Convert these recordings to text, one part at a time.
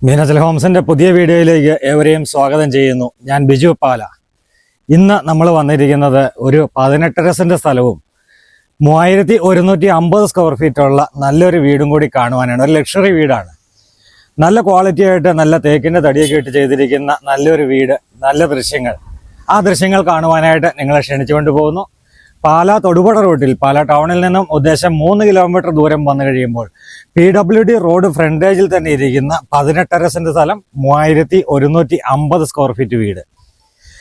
മീനച്ചൽ ഹോംസിന്റെ പുതിയ വീഡിയോയിലേക്ക് ഏവരെയും സ്വാഗതം ചെയ്യുന്നു. ഞാൻ ബിജു പാല. ഇന്ന് നമ്മൾ വന്നിരിക്കുന്നത് ഒരു 18 സെന്റ് സ്ഥലവും 3150 സ്ക്വയർ ഫീറ്റുള്ള നല്ലൊരു വീടും കൂടി കാണുവാനാണ്. ഒരു ലക്ഷറി വീടാണ്. നല്ല ക്വാളിറ്റി ആയിട്ട് നല്ല തേക്കിന്റെ തടിയൊക്കെ ഇട്ട് ചെയ്തിരിക്കുന്ന നല്ലൊരു വീട്, നല്ല ദൃശ്യങ്ങൾ. ആ ദൃശ്യങ്ങൾ കാണുവാനായിട്ട് നിങ്ങളെ ക്ഷണിച്ചുകൊണ്ട് പോകുന്നു. പാലാ തൊടുപുഴ റൂട്ടിൽ പാലാ ടൗണിൽ നിന്നും ഉദ്ദേശം 3 കിലോമീറ്റർ ദൂരം വന്നു കഴിയുമ്പോൾ PWD റോഡ് ഫ്രണ്ടേജിൽ തന്നെ ഇരിക്കുന്ന 18 സെന്റ് സ്ഥലം, 3150 സ്ക്വയർ ഫീറ്റ് വീട്.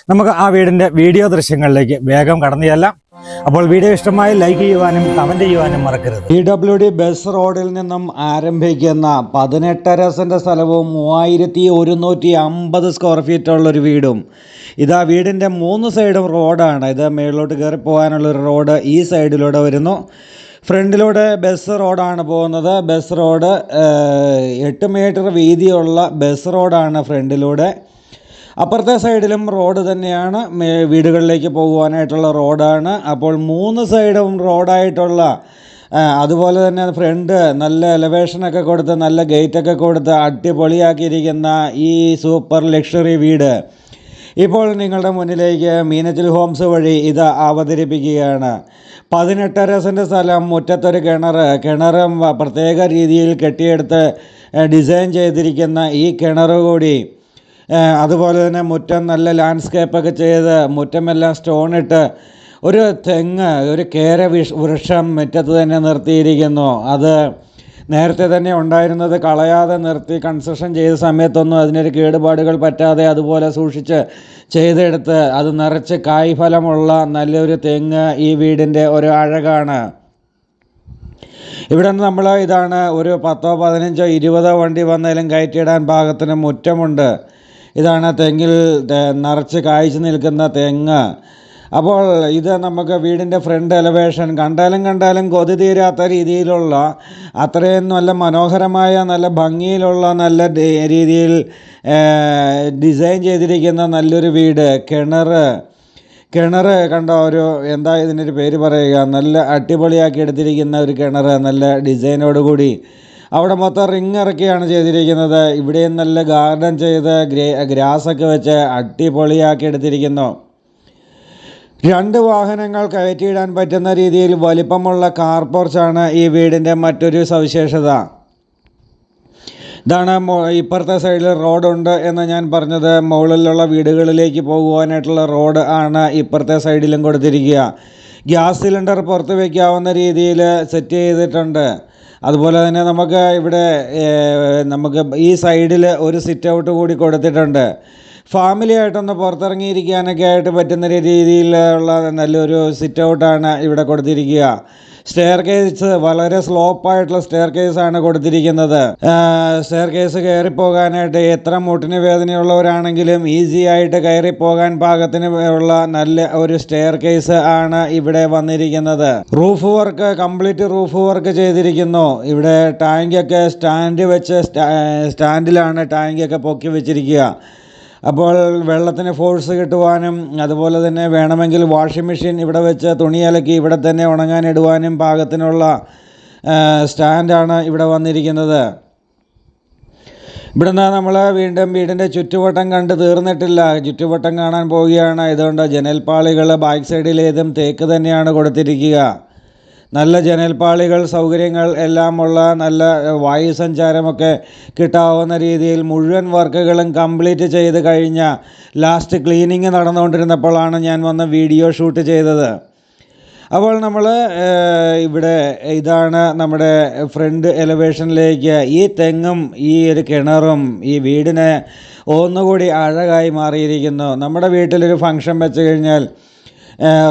നമുക്ക് ആ വീടിന്റെ വീഡിയോ ദൃശ്യങ്ങളിലേക്ക് വേഗം കടന്നു ചെല്ലാം. അപ്പോൾ വീഡിയോ ഇഷ്ടമായി ലൈക്ക് ചെയ്യുവാനും കമന്റ് ചെയ്യുവാനും മറക്കരുത്. PWD ബസ് റോഡിൽ നിന്നും ആരംഭിക്കുന്ന 18 സെന്റ് സ്ഥലവും 3150 സ്ക്വയർ ഫീറ്റ് ഉള്ളൊരു വീടും. ഇതാ വീടിൻ്റെ 3 സൈഡും റോഡാണ്. ഇത് മേളിലോട്ട് കയറി പോകാനുള്ളൊരു റോഡ് ഈ സൈഡിലൂടെ വരുന്നു. ഫ്രണ്ടിലൂടെ ബസ് റോഡാണ് പോകുന്നത്. ബസ് റോഡ് 8 മീറ്റർ വീതിയുള്ള ബസ് റോഡാണ് ഫ്രണ്ടിലൂടെ. അപ്പുറത്തെ സൈഡിലും റോഡ് തന്നെയാണ്, വീടുകളിലേക്ക് പോകുവാനായിട്ടുള്ള റോഡാണ്. അപ്പോൾ 3 സൈഡും റോഡായിട്ടുള്ള, അതുപോലെ തന്നെ ഫ്രണ്ട് നല്ല എലവേഷനൊക്കെ കൊടുത്ത് നല്ല ഗേറ്റൊക്കെ കൊടുത്ത് അടിപൊളിയാക്കിയിരിക്കുന്ന ഈ സൂപ്പർ ലക്ഷറി വീട് ഇപ്പോൾ നിങ്ങളുടെ മുന്നിലേക്ക് മീനച്ചൽ ഹോംസ് വഴി ഇത് അവതരിപ്പിക്കുകയാണ്. 18 സെന്റ് സ്ഥലം, മുറ്റത്തൊരു കിണറും പ്രത്യേക രീതിയിൽ കെട്ടിയെടുത്ത് ഡിസൈൻ ചെയ്തിരിക്കുന്ന ഈ കിണർ കൂടി, അതുപോലെ തന്നെ മുറ്റം നല്ല ലാൻഡ്സ്കേപ്പൊക്കെ ചെയ്ത് മുറ്റമെല്ലാം സ്റ്റോണിട്ട് ഒരു തെങ്ങ്, ഒരു കേര വൃക്ഷം മുറ്റത്ത് തന്നെ നിർത്തിയിരിക്കുന്നു. അത് നേരത്തെ തന്നെ ഉണ്ടായിരുന്നത് കളയാതെ നിർത്തി കൺസ്ട്രക്ഷൻ ചെയ്ത സമയത്തൊന്നും അതിനൊരു കേടുപാടുകൾ പറ്റാതെ അതുപോലെ സൂക്ഷിച്ച് ചെയ്തെടുത്ത് അത് നിറച്ച് കായ് ഫലമുള്ള നല്ലൊരു തെങ്ങ് ഈ വീടിൻ്റെ ഒരു അഴകാണ്. ഇവിടെ നിന്ന് നമ്മൾ ഇതാണ് ഒരു 10, 15, 20 വണ്ടി വന്നാലും കയറ്റിയിടാൻ പാകത്തിന് മുറ്റമുണ്ട്. ഇതാണ് തെങ്ങിൽ നിറച്ച് കായ്ച്ചു നിൽക്കുന്ന തെങ്ങ്. അപ്പോൾ ഇത് നമുക്ക് വീടിൻ്റെ ഫ്രണ്ട് എലവേഷൻ കണ്ടാലും കൊതി തീരാത്ത രീതിയിലുള്ള, അത്രയും നല്ല മനോഹരമായ നല്ല ഭംഗിയിലുള്ള നല്ല രീതിയിൽ ഡിസൈൻ ചെയ്തിരിക്കുന്ന നല്ലൊരു വീട്. കിണർ കണ്ടോ, ഒരു എന്താ ഇതിനൊരു പേര് പറയുക, നല്ല അടിപൊളിയാക്കി എടുത്തിരിക്കുന്ന ഒരു കിണർ, നല്ല ഡിസൈനോടുകൂടി. അവിടെ മൊത്തം റിങ് ഇറക്കിയാണ് ചെയ്തിരിക്കുന്നത്. ഇവിടെയും നല്ല ഗാർഡൻ ചെയ്ത് ഗ്രാസൊക്കെ വെച്ച് അടിപൊളിയാക്കി എടുത്തിരിക്കുന്നു. 2 വാഹനങ്ങൾ കയറ്റിയിടാൻ പറ്റുന്ന രീതിയിൽ വലിപ്പമുള്ള കാർ പോർച്ചാണ് ഈ വീടിൻ്റെ മറ്റൊരു സവിശേഷത. ഇതാണ് ഇപ്പുറത്തെ സൈഡിൽ റോഡുണ്ട് എന്ന് ഞാൻ പറഞ്ഞത്. മുകളിലുള്ള വീടുകളിലേക്ക് പോകുവാനായിട്ടുള്ള റോഡ് ആണ് ഇപ്പുറത്തെ സൈഡിലും കൊടുത്തിരിക്കുക. ഗ്യാസ് സിലിണ്ടർ പുറത്ത് വയ്ക്കാവുന്ന രീതിയിൽ സെറ്റ് ചെയ്തിട്ടുണ്ട്. അതുപോലെ തന്നെ നമുക്ക് ഇവിടെ ഈ സൈഡിൽ ഒരു സിറ്റ് ഔട്ട് കൂടി കൊടുത്തിട്ടുണ്ട്. ഫാമിലി ആയിട്ടൊന്ന് പുറത്തിറങ്ങിയിരിക്കാനൊക്കെ ആയിട്ട് പറ്റുന്ന രീതിയിലുള്ള നല്ലൊരു സിറ്റ് ഔട്ടാണ് ഇവിടെ കൊടുത്തിരിക്കുക. സ്റ്റെയർ കേസ് വളരെ സ്ലോപ്പായിട്ടുള്ള സ്റ്റെയർ കേസാണ് കൊടുത്തിരിക്കുന്നത്. സ്റ്റെയർ കേസ് കയറിപ്പോകാനായിട്ട് എത്ര മുട്ടിന് വേദനയുള്ളവരാണെങ്കിലും ഈസി ആയിട്ട് കയറിപ്പോകാൻ പാകത്തിന് ഉള്ള നല്ല ഒരു സ്റ്റെയർ കേസ് ആണ് ഇവിടെ വന്നിരിക്കുന്നത്. Roof work, complete roof work ചെയ്തിരിക്കുന്നു. ഇവിടെ ടാങ്കൊക്കെ സ്റ്റാൻഡിലാണ് ടാങ്കൊക്കെ പൊക്കി വെച്ചിരിക്കുക. അപ്പോൾ വെള്ളത്തിന് ഫോഴ്സ് കിട്ടുവാനും, അതുപോലെ തന്നെ വേണമെങ്കിൽ വാഷിംഗ് മെഷീൻ ഇവിടെ വെച്ച് തുണി അലക്കി ഇവിടെ തന്നെ ഉണങ്ങാൻ ഇടുവാനും പാകത്തിനുള്ള സ്റ്റാൻഡാണ് ഇവിടെ വന്നിരിക്കുന്നത്. ഇവിടുന്ന് നമ്മൾ വീണ്ടും വീടിൻ്റെ ചുറ്റുവട്ടം കണ്ട് തീർന്നിട്ടില്ല, ചുറ്റുവട്ടം കാണാൻ പോവുകയാണ്. ഇതുകൊണ്ട് ജനൽപ്പാളികൾ ബാക്ക് സൈഡിലേതും തേക്ക് തന്നെയാണ് കൊടുത്തിരിക്കുക. നല്ല ജനൽപ്പാളികൾ, സൗകര്യങ്ങൾ എല്ലാമുള്ള നല്ല വായു സഞ്ചാരമൊക്കെ കിട്ടാവുന്ന രീതിയിൽ മുഴുവൻ വർക്കുകളും കംപ്ലീറ്റ് ചെയ്ത് കഴിഞ്ഞ ലാസ്റ്റ് ക്ലീനിങ് നടന്നുകൊണ്ടിരുന്നപ്പോഴാണ് ഞാൻ വന്ന് വീഡിയോ ഷൂട്ട് ചെയ്തത്. അപ്പോൾ നമ്മൾ ഇവിടെ ഇതാണ് നമ്മുടെ ഫ്രണ്ട് എലവേഷനിലേക്ക് ഈ തെങ്ങും ഈ ഒരു കിണറും ഈ വീടിനെ ഒന്നുകൂടി അഴകായി മാറിയിരിക്കുന്നു. നമ്മുടെ വീട്ടിലൊരു ഫംഗ്ഷൻ വെച്ച് കഴിഞ്ഞാൽ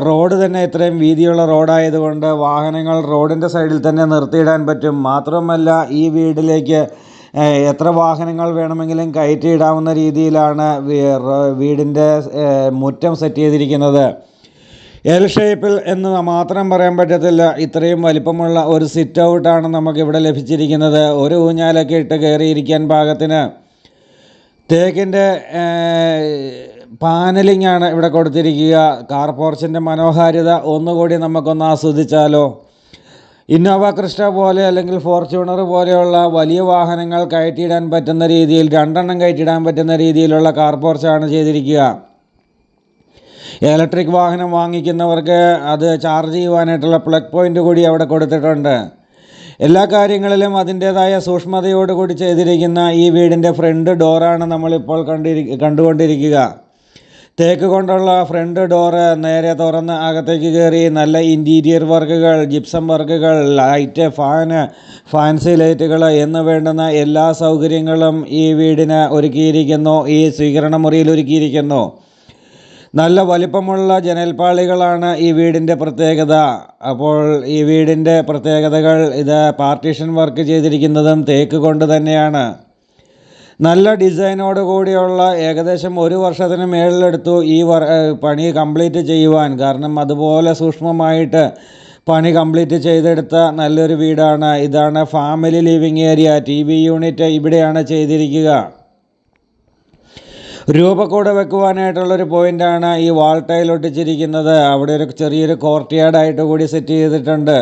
റോഡ് തന്നെ ഇത്രയും വീതിയുള്ള റോഡായതുകൊണ്ട് വാഹനങ്ങൾ റോഡിൻ്റെ സൈഡിൽ തന്നെ നിർത്തിയിടാൻ പറ്റും. മാത്രമല്ല ഈ വീട്ടിലേക്ക് എത്ര വാഹനങ്ങൾ വേണമെങ്കിലും കയറ്റിയിടാവുന്ന രീതിയിലാണ് വീടിൻ്റെ മുറ്റം സെറ്റ് ചെയ്തിരിക്കുന്നത്. എൽ ഷേപ്പിൽ എന്ന് മാത്രം പറയാൻ പറ്റത്തില്ല, ഇത്രയും വലിപ്പമുള്ള ഒരു സിറ്റ് ഔട്ടാണ് നമുക്കിവിടെ ലഭിച്ചിരിക്കുന്നത്. ഒരു ഊഞ്ഞാലൊക്കെ ഇട്ട് കയറിയിരിക്കാൻ പാകത്തിന് തേക്കിൻ്റെ പാനലിംഗ് ആണ് ഇവിടെ കൊടുത്തിരിക്കുക. കാർ പോർച്ചിൻ്റെ മനോഹാരിത ഒന്നുകൂടി നമുക്കൊന്ന് ആസ്വദിച്ചാലോ. ഇന്നോവ ക്രിസ്റ്റ പോലെ അല്ലെങ്കിൽ ഫോർച്യൂണർ പോലെയുള്ള വലിയ വാഹനങ്ങൾ കയറ്റിയിടാൻ പറ്റുന്ന രീതിയിൽ 2 എണ്ണം കയറ്റിയിടാൻ പറ്റുന്ന രീതിയിലുള്ള കാർ പോർച്ചാണ് ചെയ്തിരിക്കുക. ഇലക്ട്രിക് വാഹനം വാങ്ങിക്കുന്നവർക്ക് അത് ചാർജ് ചെയ്യുവാനായിട്ടുള്ള പ്ലഗ് പോയിൻ്റ് കൂടി അവിടെ കൊടുത്തിട്ടുണ്ട്. എല്ലാ കാര്യങ്ങളിലും അതിൻ്റേതായ സൂക്ഷ്മതയോടുകൂടി ചെയ്തിരിക്കുന്ന ഈ വീടിൻ്റെ ഫ്രണ്ട് ഡോറാണ് നമ്മളിപ്പോൾ കണ്ടുകൊണ്ടിരിക്കുക. തേക്ക് കൊണ്ടുള്ള ഫ്രണ്ട് ഡോറ് നേരെ തുറന്ന് അകത്തേക്ക് കയറി നല്ല ഇൻറ്റീരിയർ വർക്കുകൾ, ജിപ്സം വർക്കുകൾ, ലൈറ്റ്, ഫാൻസി ലൈറ്റുകൾ എന്ന് വേണ്ടുന്ന എല്ലാ സൗകര്യങ്ങളും ഈ വീടിന് ഒരുക്കിയിരിക്കുന്നു. ഈ സ്വീകരണ മുറിയിൽ ഒരുക്കിയിരിക്കുന്നു. നല്ല വലിപ്പമുള്ള ജനൽപ്പാളികളാണ് ഈ വീടിൻ്റെ പ്രത്യേകത. അപ്പോൾ ഈ വീടിൻ്റെ പ്രത്യേകതകൾ, ഇത് പാർട്ടീഷൻ വർക്ക് ചെയ്തിരിക്കുന്നതും തേക്ക് കൊണ്ട് തന്നെയാണ്. നല്ല ഡിസൈനോട് കൂടിയുള്ള ഏകദേശം 1 വർഷത്തിന് മേളിലെടുത്തു ഈ പണി കംപ്ലീറ്റ് ചെയ്യുവാൻ. കാരണം അതുപോലെ സൂക്ഷ്മമായിട്ട് പണി കംപ്ലീറ്റ് ചെയ്തെടുത്ത നല്ലൊരു വീടാണ്. ഇതാണ് family living area. TV unit ഇവിടെയാണ് ചെയ്തിരിക്കുക. രൂപക്കൂടെ വെക്കുവാനായിട്ടുള്ളൊരു പോയിൻ്റാണ് ഈ വാൾ ടൈൽ ഒട്ടിച്ചിരിക്കുന്നത്. അവിടെ ഒരു ചെറിയൊരു കോർട്ട്യാർഡായിട്ട് കൂടി സെറ്റ് ചെയ്തിട്ടുണ്ട്.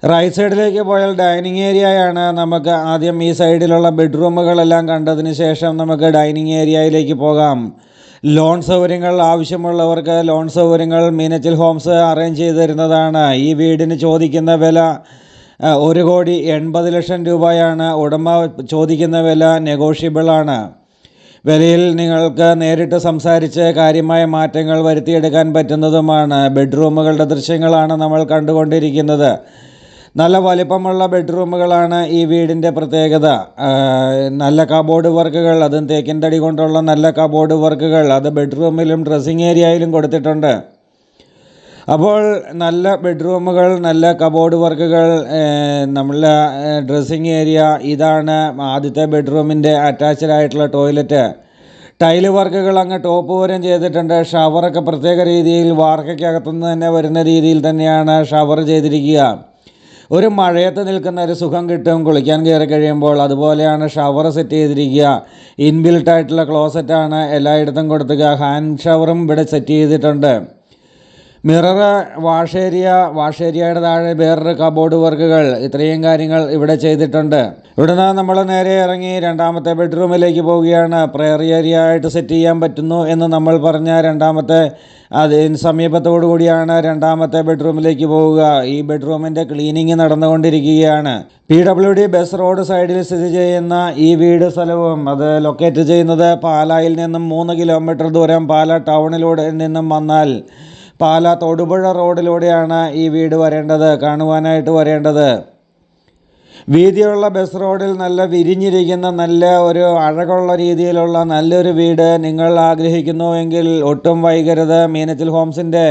റൈറ്റ് സൈഡിലേക്ക് പോയാൽ ഡൈനിങ് ഏരിയയാണ്. നമുക്ക് ആദ്യം ഈ സൈഡിലുള്ള ബെഡ്റൂമുകളെല്ലാം കണ്ടതിന് ശേഷം നമുക്ക് ഡൈനിങ് ഏരിയയിലേക്ക് പോകാം. ലോൺ സൗകര്യങ്ങൾ ആവശ്യമുള്ളവർക്ക് ലോൺ സൗകര്യങ്ങൾ മീനച്ചിൽ ഹോംസ് അറേഞ്ച് ചെയ്ത് തരുന്നതാണ്. ഈ വീടിന് ചോദിക്കുന്ന വില 1,80,00,000 രൂപയാണ്. ഉടമ ചോദിക്കുന്ന വില നെഗോഷ്യബിളാണ്. വിലയിൽ നിങ്ങൾക്ക് നേരിട്ട് സംസാരിച്ച് കാര്യമായ മാറ്റങ്ങൾ വരുത്തിയെടുക്കാൻ പറ്റുന്നതുമാണ്. ബെഡ്റൂമുകളുടെ ദൃശ്യങ്ങളാണ് നമ്മൾ കണ്ടുകൊണ്ടിരിക്കുന്നത്. നല്ല വലിപ്പമുള്ള ബെഡ്റൂമുകളാണ് ഈ വീടിൻ്റെ പ്രത്യേകത. നല്ല കബോർഡ് വർക്കുകൾ, അതും തേക്കിൻ തടി കൊണ്ടുള്ള നല്ല കബോർഡ് വർക്കുകൾ അത് ബെഡ്റൂമിലും ഡ്രസ്സിങ് ഏരിയയിലും കൊടുത്തിട്ടുണ്ട്. അപ്പോൾ നല്ല ബെഡ്റൂമുകൾ, നല്ല കബോർഡ് വർക്കുകൾ, നമ്മളെ ഡ്രസ്സിങ് ഏരിയ. ഇതാണ് ആദ്യത്തെ ബെഡ്റൂമിൻ്റെ അറ്റാച്ച്ഡ് ആയിട്ടുള്ള ടോയ്ലറ്റ്. ടൈല് വർക്കുകൾ അങ്ങ് ടോപ്പ് വരെ ചെയ്തിട്ടുണ്ട്. ഷവറൊക്കെ പ്രത്യേക രീതിയിൽ വാർക്കയ്ക്കകത്തുനിന്ന് തന്നെ വരുന്ന രീതിയിൽ തന്നെയാണ് ഷവർ ചെയ്തിരിക്കുക. ഒരു മഴയത്ത് നിൽക്കുന്ന ഒരു സുഖം കിട്ടും കുളിക്കാൻ കയറി കഴിയുമ്പോൾ. അതുപോലെയാണ് ഷവർ സെറ്റ് ചെയ്തിരിക്കുക. ഇൻബിൽട്ടായിട്ടുള്ള ക്ലോസറ്റാണ് എല്ലായിടത്തും കൊടുത്തുക. ഹാൻഡ് ഷവറും ഇവിടെ സെറ്റ് ചെയ്തിട്ടുണ്ട്. മിറർ, വാഷ് ഏരിയയുടെ താഴെ വേറൊരു കബോർഡ് വർക്കുകൾ, ഇത്രയും കാര്യങ്ങൾ ഇവിടെ ചെയ്തിട്ടുണ്ട്. ഇവിടുന്ന് നമ്മൾ നേരെ ഇറങ്ങി 2ാമത്തെ ബെഡ്റൂമിലേക്ക് പോവുകയാണ്. പ്രെയർ ഏരിയ ആയിട്ട് സെറ്റ് ചെയ്യാൻ പറ്റുന്നു എന്ന് നമ്മൾ പറഞ്ഞ അതിന് സമീപത്തോടു കൂടിയാണ് 2ാമത്തെ ബെഡ്റൂമിലേക്ക് പോവുക. ഈ ബെഡ്റൂമിൻ്റെ ക്ലീനിങ് നടന്നുകൊണ്ടിരിക്കുകയാണ്. PWD ബസ് റോഡ് സൈഡിൽ സ്ഥിതി ചെയ്യുന്ന ഈ വീട് സ്ഥലവും അത് ലൊക്കേറ്റ് ചെയ്യുന്നത് പാലായിൽ നിന്നും 3 കിലോമീറ്റർ ദൂരം പാലാ ടൗണിലൂടെ നിന്നും വന്നാൽ പാലാ തൊടുപുഴ റോഡിലൂടെയാണ് ഈ വീട് കാണുവാനായിട്ട് വരേണ്ടത്. വീതിയുള്ള ബസ് റോഡിൽ നല്ല വിരിഞ്ഞിരിക്കുന്ന നല്ല ഒരു അഴകുള്ള രീതിയിലുള്ള നല്ലൊരു വീട് നിങ്ങൾ ആഗ്രഹിക്കുന്നുവെങ്കിൽ ഒട്ടും വൈകരുത്. മീനച്ചിൽ ഹോംസിൻ്റെ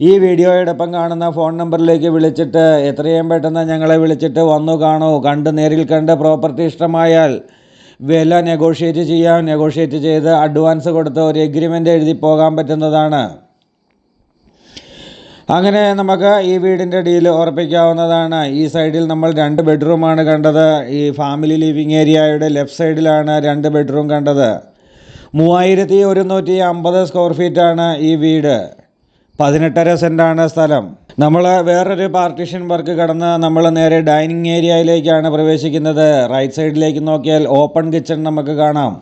ഈ വീഡിയോയോടൊപ്പം കാണുന്ന ഫോൺ നമ്പറിലേക്ക് വിളിച്ചിട്ട് എത്രയും പെട്ടെന്ന് ഞങ്ങളെ വിളിച്ചിട്ട് വന്നു കാണൂ. നേരിൽ കണ്ട് പ്രോപ്പർട്ടി ഇഷ്ടമായാൽ വില നെഗോഷിയേറ്റ് ചെയ്ത് അഡ്വാൻസ് കൊടുത്ത് ഒരു എഗ്രിമെൻ്റ് എഴുതി പോകാൻ പറ്റുന്നതാണ്. അങ്ങനെ നമുക്ക് ഈ വീടിൻ്റെ ഡീൽ ഉറപ്പിക്കാവുന്നതാണ്. ഈ സൈഡിൽ നമ്മൾ 2 ബെഡ്റൂമാണ് കണ്ടത്. ഈ ഫാമിലി ലിവിങ് ഏരിയയുടെ ലെഫ്റ്റ് സൈഡിലാണ് 2 ബെഡ്റൂം കണ്ടത്. 3150 സ്ക്വയർ ഫീറ്റാണ് ഈ വീട്. 18.5 സെൻറ്റാണ് സ്ഥലം. നമ്മൾ വേറൊരു പാർട്ടീഷൻ വർക്ക് കടന്ന് നമ്മൾ നേരെ ഡൈനിങ് ഏരിയയിലേക്കാണ് പ്രവേശിക്കുന്നത്. റൈറ്റ് സൈഡിലേക്ക് നോക്കിയാൽ ഓപ്പൺ കിച്ചൺ നമുക്ക് കാണാം.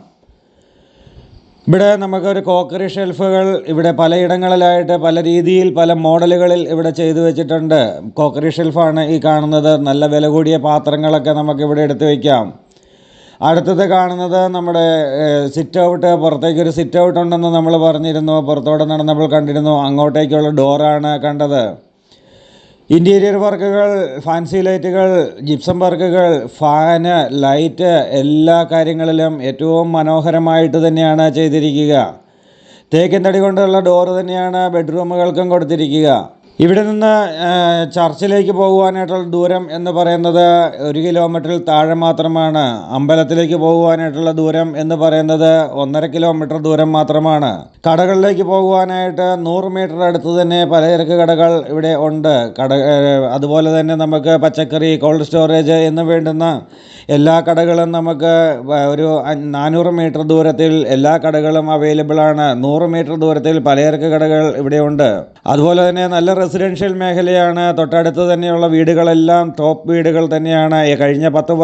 ഇവിടെ നമുക്കൊരു കോക്കറി ഷെൽഫുകൾ ഇവിടെ പലയിടങ്ങളിലായിട്ട് പല രീതിയിൽ പല മോഡലുകളിൽ ഇവിടെ ചെയ്തു വെച്ചിട്ടുണ്ട്. കോക്കറി ഷെൽഫാണ് ഈ കാണുന്നത്. നല്ല വില കൂടിയ പാത്രങ്ങളൊക്കെ നമുക്കിവിടെ എടുത്തു വയ്ക്കാം. അടുത്തത് കാണുന്നത് നമ്മുടെ സിറ്റ് ഔട്ട്. പുറത്തേക്കൊരു സിറ്റ് ഔട്ട് ഉണ്ടെന്ന് നമ്മൾ പറഞ്ഞിരുന്നു. പുറത്തോടെ നടന്നപ്പോൾ കണ്ടിരുന്നു. അങ്ങോട്ടേക്കുള്ള ഡോറാണ് കണ്ടത്. ഇൻറ്റീരിയർ വർക്കുകൾ, ഫാൻസി ലൈറ്റുകൾ, ജിപ്സം വർക്കുകൾ, ഫാന്, ലൈറ്റ് എല്ലാ കാര്യങ്ങളിലും ഏറ്റവും മനോഹരമായിട്ട് തന്നെയാണ് ചെയ്തിരിക്കുക. തേക്കിൻ തടി കൊണ്ടുള്ള ഡോറ് തന്നെയാണ് ബെഡ്റൂമുകൾക്കും കൊടുത്തിരിക്കുക. ഇവിടെ നിന്ന് ചർച്ചിലേക്ക് പോകുവാനായിട്ടുള്ള ദൂരം എന്ന് പറയുന്നത് 1 കിലോമീറ്ററിൽ താഴെ മാത്രമാണ്. അമ്പലത്തിലേക്ക് പോകുവാനായിട്ടുള്ള ദൂരം എന്ന് പറയുന്നത് 1.5 കിലോമീറ്റർ ദൂരം മാത്രമാണ്. കടകളിലേക്ക് പോകുവാനായിട്ട് 100 മീറ്റർ അടുത്ത് തന്നെ പലചരക്ക് കടകൾ ഇവിടെ ഉണ്ട്. അതുപോലെ തന്നെ നമുക്ക് പച്ചക്കറി, കോൾഡ് സ്റ്റോറേജ് എന്ന് വേണ്ടുന്ന എല്ലാ കടകളും നമുക്ക് ഒരു 400 മീറ്റർ ദൂരത്തിൽ എല്ലാ കടകളും അവൈലബിൾ ആണ്. 100 മീറ്റർ ദൂരത്തിൽ പലചരക്ക് കടകൾ ഇവിടെയുണ്ട്. അതുപോലെ തന്നെ നല്ല റെസിഡൻഷ്യൽ മേഖലയാണ്. തൊട്ടടുത്ത് തന്നെയുള്ള വീടുകളെല്ലാം ടോപ്പ് വീടുകൾ തന്നെയാണ്. കഴിഞ്ഞ 10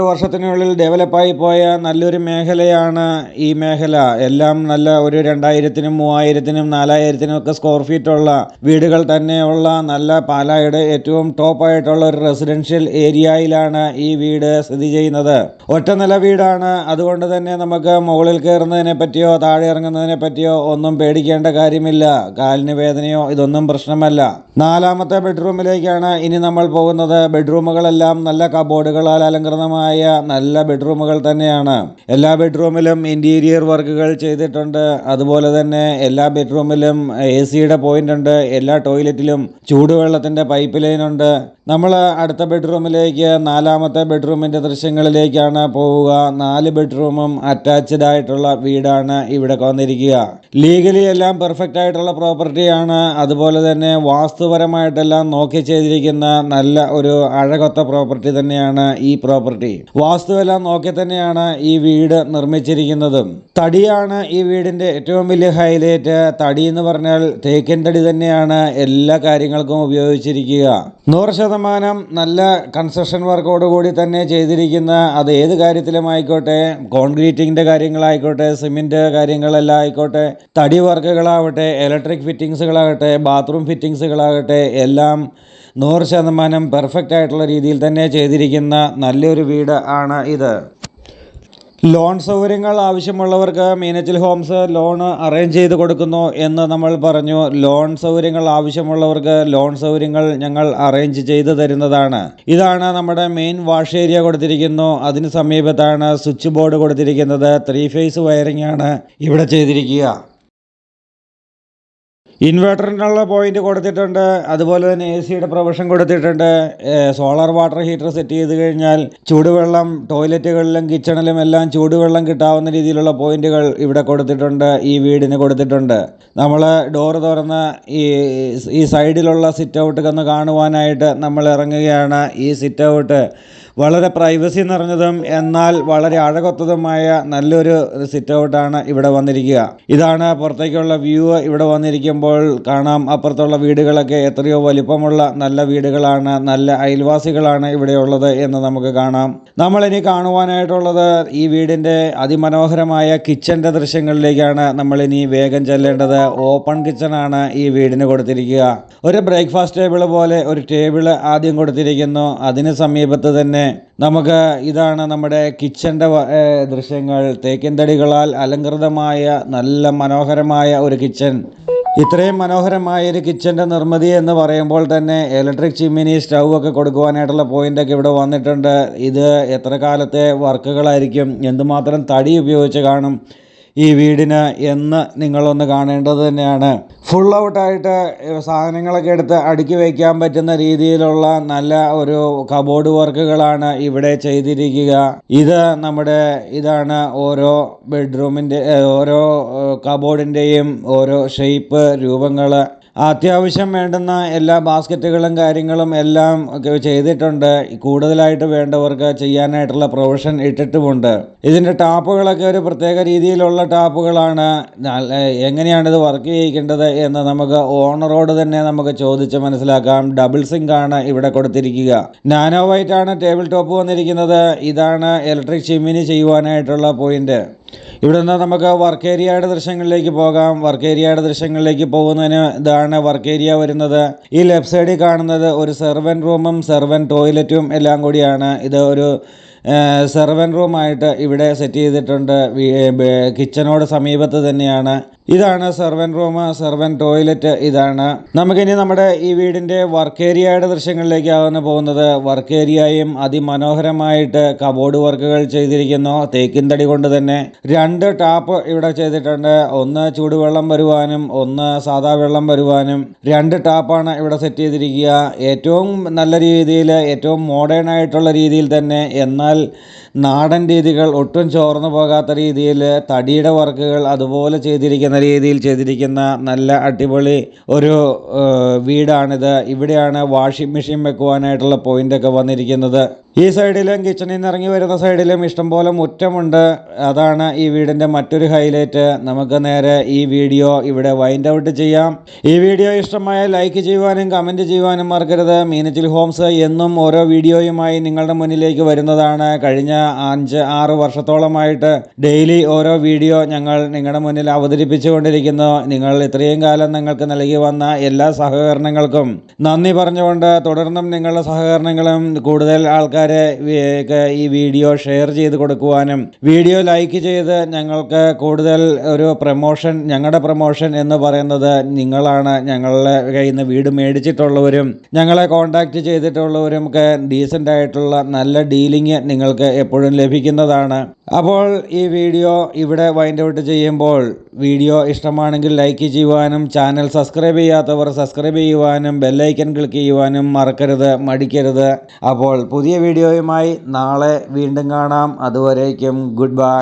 വർഷത്തിനുള്ളിൽ ഡെവലപ്പായി പോയ നല്ലൊരു മേഖലയാണ് ഈ മേഖല. എല്ലാം നല്ല ഒരു 2000-നും 3000-നും 4000-നും ഒക്കെ സ്ക്വയർ ഫീറ്റുള്ള വീടുകൾ തന്നെയുള്ള നല്ല പാലായുടെ ഏറ്റവും ടോപ്പായിട്ടുള്ള ഒരു റെസിഡൻഷ്യൽ ഏരിയയിലാണ് ഈ വീട് സ്ഥിതി ചെയ്യുന്നത്. ഒറ്റ നില വീടാണ്. അതുകൊണ്ട് തന്നെ നമുക്ക് മുകളിൽ കയറുന്നതിനെ പറ്റിയോ താഴെ ഇറങ്ങുന്നതിനെ പറ്റിയോ ഒന്നും പേടിക്കേണ്ട കാര്യമില്ല. കാലിന് വേദനയോ ഇതൊന്നും പ്രശ്നമല്ല. 4ാമത്തെ ബെഡ്റൂമിലേക്കാണ് ഇനി നമ്മൾ പോകുന്നത്. ബെഡ്റൂമുകളെല്ലാം നല്ല കബോർഡുകളാൽ അലങ്കൃതമായ നല്ല ബെഡ്റൂമുകൾ തന്നെയാണ്. എല്ലാ ബെഡ്റൂമിലും ഇന്റീരിയർ വർക്കുകൾ ചെയ്തിട്ടുണ്ട്. അതുപോലെ തന്നെ എല്ലാ ബെഡ്റൂമിലും AC-യുടെ പോയിന്റ് ഉണ്ട്. എല്ലാ ടോയ്ലറ്റിലും ചൂടുവെള്ളത്തിന്റെ പൈപ്പ് ലൈൻ ഉണ്ട്. നമ്മൾ അടുത്ത ബെഡ്റൂമിലേക്ക് 4ാമത്തെ ബെഡ്റൂമിന്റെ ദൃശ്യങ്ങളിലേക്കാണ് പോവുക. 4 ബെഡ്റൂമും അറ്റാച്ച്ഡ് ആയിട്ടുള്ള വീടാണ് ഇവിടെ വന്നിരിക്കുക. ലീഗലി എല്ലാം പെർഫെക്റ്റ് ആയിട്ടുള്ള പ്രോപ്പർട്ടിയാണ്. അതുപോലെ തന്നെ വാസ്തുപരമായിട്ടെല്ലാം നോക്കി ചെയ്തിരിക്കുന്ന നല്ല ഒരു അഴകൊത്ത പ്രോപ്പർട്ടി തന്നെയാണ് ഈ പ്രോപ്പർട്ടി. വാസ്തുവെല്ലാം നോക്കി തന്നെയാണ് ഈ വീട് നിർമ്മിച്ചിരിക്കുന്നതും. തടിയാണ് ഈ വീടിന്റെ ഏറ്റവും വലിയ ഹൈലൈറ്റ്. തടി എന്ന് പറഞ്ഞാൽ തേക്കിൻ തടി തന്നെയാണ് എല്ലാ കാര്യങ്ങൾക്കും ഉപയോഗിച്ചിരിക്കുക. 100% നല്ല കൺസ്ട്രക്ഷൻ വർക്കോടുകൂടി തന്നെ ചെയ്തിരിക്കുന്ന, അത് ഏത് കാര്യത്തിലും ആയിക്കോട്ടെ, കോൺക്രീറ്റിങ്ങിൻ്റെ കാര്യങ്ങളായിക്കോട്ടെ, സിമെൻറ്റ് കാര്യങ്ങളെല്ലാം ആയിക്കോട്ടെ, തടി വർക്കുകളാവട്ടെ, ഇലക്ട്രിക് ഫിറ്റിങ്സുകളാകട്ടെ, ബാത്റൂം ഫിറ്റിങ്സുകളാകട്ടെ, എല്ലാം 100% പെർഫെക്റ്റ് ആയിട്ടുള്ള രീതിയിൽ തന്നെ ചെയ്തിരിക്കുന്ന നല്ലൊരു വീട് ആണ് ഇത്. ലോൺ സൗകര്യങ്ങൾ ആവശ്യമുള്ളവർക്ക് മീനച്ചിൽ ഹോംസ് ലോൺ അറേഞ്ച് ചെയ്ത് കൊടുക്കുന്നു എന്ന് നമ്മൾ പറഞ്ഞു. ലോൺ സൗകര്യങ്ങൾ ആവശ്യമുള്ളവർക്ക് ലോൺ സൗകര്യങ്ങൾ ഞങ്ങൾ അറേഞ്ച് ചെയ്ത് തരുന്നതാണ്. ഇതാണ് നമ്മുടെ മെയിൻ വാഷ് ഏരിയ കൊടുത്തിരിക്കുന്നു. അതിന് സമീപത്താണ് സ്വിച്ച് ബോർഡ് കൊടുത്തിരിക്കുന്നത്. 3 ഫേസ് വയറിംഗ് ആണ് ഇവിടെ ചെയ്തിരിക്കുക. ഇൻവേർട്ടറിനുള്ള പോയിന്റ് കൊടുത്തിട്ടുണ്ട്. അതുപോലെ തന്നെ AC-യുടെ പ്രൊവിഷൻ കൊടുത്തിട്ടുണ്ട്. സോളാർ വാട്ടർ ഹീറ്റർ സെറ്റ് ചെയ്ത് കഴിഞ്ഞാൽ ചൂടുവെള്ളം ടോയ്ലറ്റുകളിലും കിച്ചണിലും എല്ലാം ചൂടുവെള്ളം കിട്ടാവുന്ന രീതിയിലുള്ള പോയിന്റുകൾ ഇവിടെ കൊടുത്തിട്ടുണ്ട്. ഈ വീടിന് കൊടുത്തിട്ടുണ്ട്. നമ്മൾ ഡോറ് തുറന്ന് ഈ സൈഡിലുള്ള സിറ്റ് ഔട്ട് ഒന്ന് കാണുവാനായിട്ട് നമ്മൾ ഇറങ്ങുകയാണ്. ഈ സിറ്റ് ഔട്ട് വളരെ പ്രൈവസി നിറഞ്ഞതും എന്നാൽ വളരെ അഴകൊത്തതുമായ നല്ലൊരു സിറ്റ് ഔട്ടാണ് ഇവിടെ വന്നിരിക്കുക. ഇതാണ് പുറത്തേക്കുള്ള വ്യൂ. ഇവിടെ വന്നിരിക്കുമ്പോൾ കാണാം അപ്പുറത്തുള്ള വീടുകളൊക്കെ എത്രയോ വലിപ്പമുള്ള നല്ല വീടുകളാണ്, നല്ല അയൽവാസികളാണ് ഇവിടെയുള്ളത് എന്ന് നമുക്ക് കാണാം. നമ്മളിനി കാണുവാനായിട്ടുള്ളത് ഈ വീടിൻ്റെ അതിമനോഹരമായ കിച്ചൻ്റെ ദൃശ്യങ്ങളിലേക്കാണ് നമ്മളിനി വേഗം ചെല്ലേണ്ടത്. ഓപ്പൺ കിച്ചണാണ് ഈ വീടിന് കൊടുത്തിരിക്കുക. ഒരു ബ്രേക്ക്ഫാസ്റ്റ് ടേബിൾ പോലെ ഒരു ടേബിള് ആദ്യം കൊടുത്തിരിക്കുന്നു. അതിന് സമീപത്ത് തന്നെ നമുക്ക് ഇതാണ് നമ്മുടെ കിച്ചൻ്റെ ദൃശ്യങ്ങൾ. തേക്കിൻ തടികളാൽ അലങ്കൃതമായ നല്ല മനോഹരമായ ഒരു കിച്ചൺ. ഇത്രയും മനോഹരമായ ഒരു കിച്ചൻ്റെ നിർമ്മിതി എന്ന് പറയുമ്പോൾ തന്നെ ഇലക്ട്രിക് ചിമ്മിനി, സ്റ്റൗ ഒക്കെ കൊടുക്കുവാനായിട്ടുള്ള പോയിൻ്റൊക്കെ ഇവിടെ വന്നിട്ടുണ്ട്. ഇത് എത്ര കാലത്തെ വർക്കുകളായിരിക്കും, എന്തുമാത്രം തടി ഉപയോഗിച്ച് കാണും ഈ വീടിന് എന്ന് നിങ്ങളൊന്ന് കാണേണ്ടത് തന്നെയാണ്. ഫുൾ ഔട്ടായിട്ട് സാധനങ്ങളൊക്കെ എടുത്ത് അടുക്കി വയ്ക്കാൻ പറ്റുന്ന രീതിയിലുള്ള നല്ല ഒരു കബോർഡ് വർക്കുകളാണ് ഇവിടെ ചെയ്തിരിക്കുക. ഇതാണ് ഓരോ ബെഡ്റൂമിൻ്റെ ഓരോ കബോർഡിൻ്റെയും ഓരോ ഷേപ്പ്, രൂപങ്ങൾ. അത്യാവശ്യം വേണ്ടുന്ന എല്ലാ ബാസ്ക്കറ്റുകളും കാര്യങ്ങളും എല്ലാം ചെയ്തിട്ടുണ്ട്. കൂടുതലായിട്ട് വേണ്ടവർക്ക് ചെയ്യാനായിട്ടുള്ള പ്രൊവിഷൻ ഇട്ടിട്ടുമുണ്ട്. ഇതിൻ്റെ ടാപ്പുകളൊക്കെ ഒരു പ്രത്യേക രീതിയിലുള്ള ടാപ്പുകളാണ്. എങ്ങനെയാണിത് വർക്ക് ചെയ്യിക്കേണ്ടത് എന്ന് നമുക്ക് ഓണറോട് തന്നെ നമുക്ക് ചോദിച്ച് മനസ്സിലാക്കാം. ഡബിൾ സിങ്ക് ആണ് ഇവിടെ കൊടുത്തിരിക്കുക. നാനോ വൈറ്റ് ആണ് ടേബിൾ ടോപ്പ് വന്നിരിക്കുന്നത്. ഇതാണ് ഇലക്ട്രിക് ചിമ്മിനി ചെയ്യുവാനായിട്ടുള്ള പോയിന്റ്. ഇവിടെ നിന്ന് നമുക്ക് വർക്ക് ഏരിയയുടെ ദൃശ്യങ്ങളിലേക്ക് പോകാം. വർക്ക് ഏരിയയുടെ ദൃശ്യങ്ങളിലേക്ക് പോകുന്നതിന് ഇതാണ് വർക്ക് ഏരിയ വരുന്നത്. ഈ ലെഫ്റ്റ് സൈഡിൽ കാണുന്നത് ഒരു സെർവൻറ്റ് റൂമും സെർവൻറ്റ് ടോയ്ലറ്റും എല്ലാം കൂടിയാണ്. ഇത് ഒരു സെർവൻറ്റ് റൂമായിട്ട് ഇവിടെ സെറ്റ് ചെയ്തിട്ടുണ്ട്. കിച്ചനോട് സമീപത്ത് തന്നെയാണ്. ഇതാണ് സെർവൻറ്റ് റൂം, സെർവൻറ്റ് ടോയ്ലറ്റ് ഇതാണ്. നമുക്കിനി നമ്മുടെ ഈ വീടിൻ്റെ വർക്ക് ഏരിയയുടെ ദൃശ്യങ്ങളിലേക്കാണ് പോകുന്നത്. വർക്ക് ഏരിയയും അതിമനോഹരമായിട്ട് കബോർഡ് വർക്കുകൾ ചെയ്തിരിക്കുന്നു. തേക്കിൻ തടി കൊണ്ട് തന്നെ 2 ടാപ്പ് ഇവിടെ ചെയ്തിട്ടുണ്ട്. ഒന്ന് ചൂടുവെള്ളം വരുവാനും ഒന്ന് സാധാ വെള്ളം വരുവാനും 2 ടാപ്പാണ് ഇവിടെ സെറ്റ് ചെയ്തിരിക്കുക. ഏറ്റവും നല്ല രീതിയിൽ, ഏറ്റവും മോഡേൺ ആയിട്ടുള്ള രീതിയിൽ തന്നെ, എന്നാൽ നാടൻ രീതികൾ ഒട്ടും ചോർന്നു പോകാത്ത രീതിയിൽ തടിയുടെ വർക്കുകൾ അതുപോലെ ചെയ്തിരിക്കുന്ന രീതിയിൽ ചെയ്തിരിക്കുന്ന നല്ല അടിപൊളി ഒരു വീടാണിത്. ഇവിടെയാണ് വാഷിംഗ് മെഷീൻ വെക്കുവാനായിട്ടുള്ള പോയിൻ്റൊക്കെ വന്നിരിക്കുന്നത്. ഈ സൈഡിലും കിച്ചണിൽ നിന്ന് ഇറങ്ങി വരുന്ന സൈഡിലും ഇഷ്ടംപോലെ മുറ്റമുണ്ട്. അതാണ് ഈ വീടിൻ്റെ മറ്റൊരു ഹൈലൈറ്റ്. നമുക്ക് നേരെ ഈ വീഡിയോ ഇവിടെ വൈൻഡ് ഔട്ട് ചെയ്യാം. ഈ വീഡിയോ ഇഷ്ടമായ ലൈക്ക് ചെയ്യുവാനും കമൻറ്റ് ചെയ്യുവാനും മറക്കരുത്. മീനച്ചിൽ ഹോംസ് എന്നും ഓരോ വീഡിയോയുമായി നിങ്ങളുടെ മുന്നിലേക്ക് വരുന്നതാണ്. കഴിഞ്ഞ 5-6 വർഷത്തോളമായിട്ട് ഡെയിലി ഓരോ വീഡിയോ ഞങ്ങൾ നിങ്ങളുടെ മുന്നിൽ അവതരിപ്പിച്ചുകൊണ്ടിരിക്കുന്നു. നിങ്ങൾ ഇത്രയും കാലം നിങ്ങൾക്ക് നൽകി വന്ന എല്ലാ സഹകരണങ്ങൾക്കും നന്ദി പറഞ്ഞുകൊണ്ട് തുടർന്നും നിങ്ങളുടെ സഹകരണങ്ങളും കൂടുതൽ ആൾക്കാരെ ഈ വീഡിയോ ഷെയർ ചെയ്ത് കൊടുക്കുവാനും വീഡിയോ ലൈക്ക് ചെയ്ത് ഞങ്ങൾക്ക് കൂടുതൽ ഒരു പ്രൊമോഷൻ, ഞങ്ങളുടെ പ്രൊമോഷൻ എന്ന് പറയുന്നത് നിങ്ങളാണ്. ഞങ്ങളുടെ കയ്യിൽ നിന്ന് വീട് മേടിച്ചിട്ടുള്ളവരും ഞങ്ങളെ കോൺടാക്റ്റ് ചെയ്തിട്ടുള്ളവരും ഒക്കെ ഡീസൻ്റ് ആയിട്ടുള്ള നല്ല ഡീലിംഗ് നിങ്ങൾക്ക് എപ്പോഴും ലഭിക്കുന്നതാണ്. അപ്പോൾ ഈ വീഡിയോ ഇവിടെ വൈൻഡ് ഔട്ട് ചെയ്യുമ്പോൾ വീഡിയോ ഇഷ്ടമാണെങ്കിൽ ലൈക്ക് ചെയ്യുവാനും ചാനൽ സബ്സ്ക്രൈബ് ചെയ്യാത്തവർ സബ്സ്ക്രൈബ് ചെയ്യുവാനും ബെല്ലൈക്കൺ ക്ലിക്ക് ചെയ്യുവാനും മറക്കരുത്, മടിക്കരുത്. അപ്പോൾ പുതിയ വീഡിയോയുമായി നാളെ വീണ്ടും കാണാം. അതുവരേക്കും ഗുഡ് ബൈ.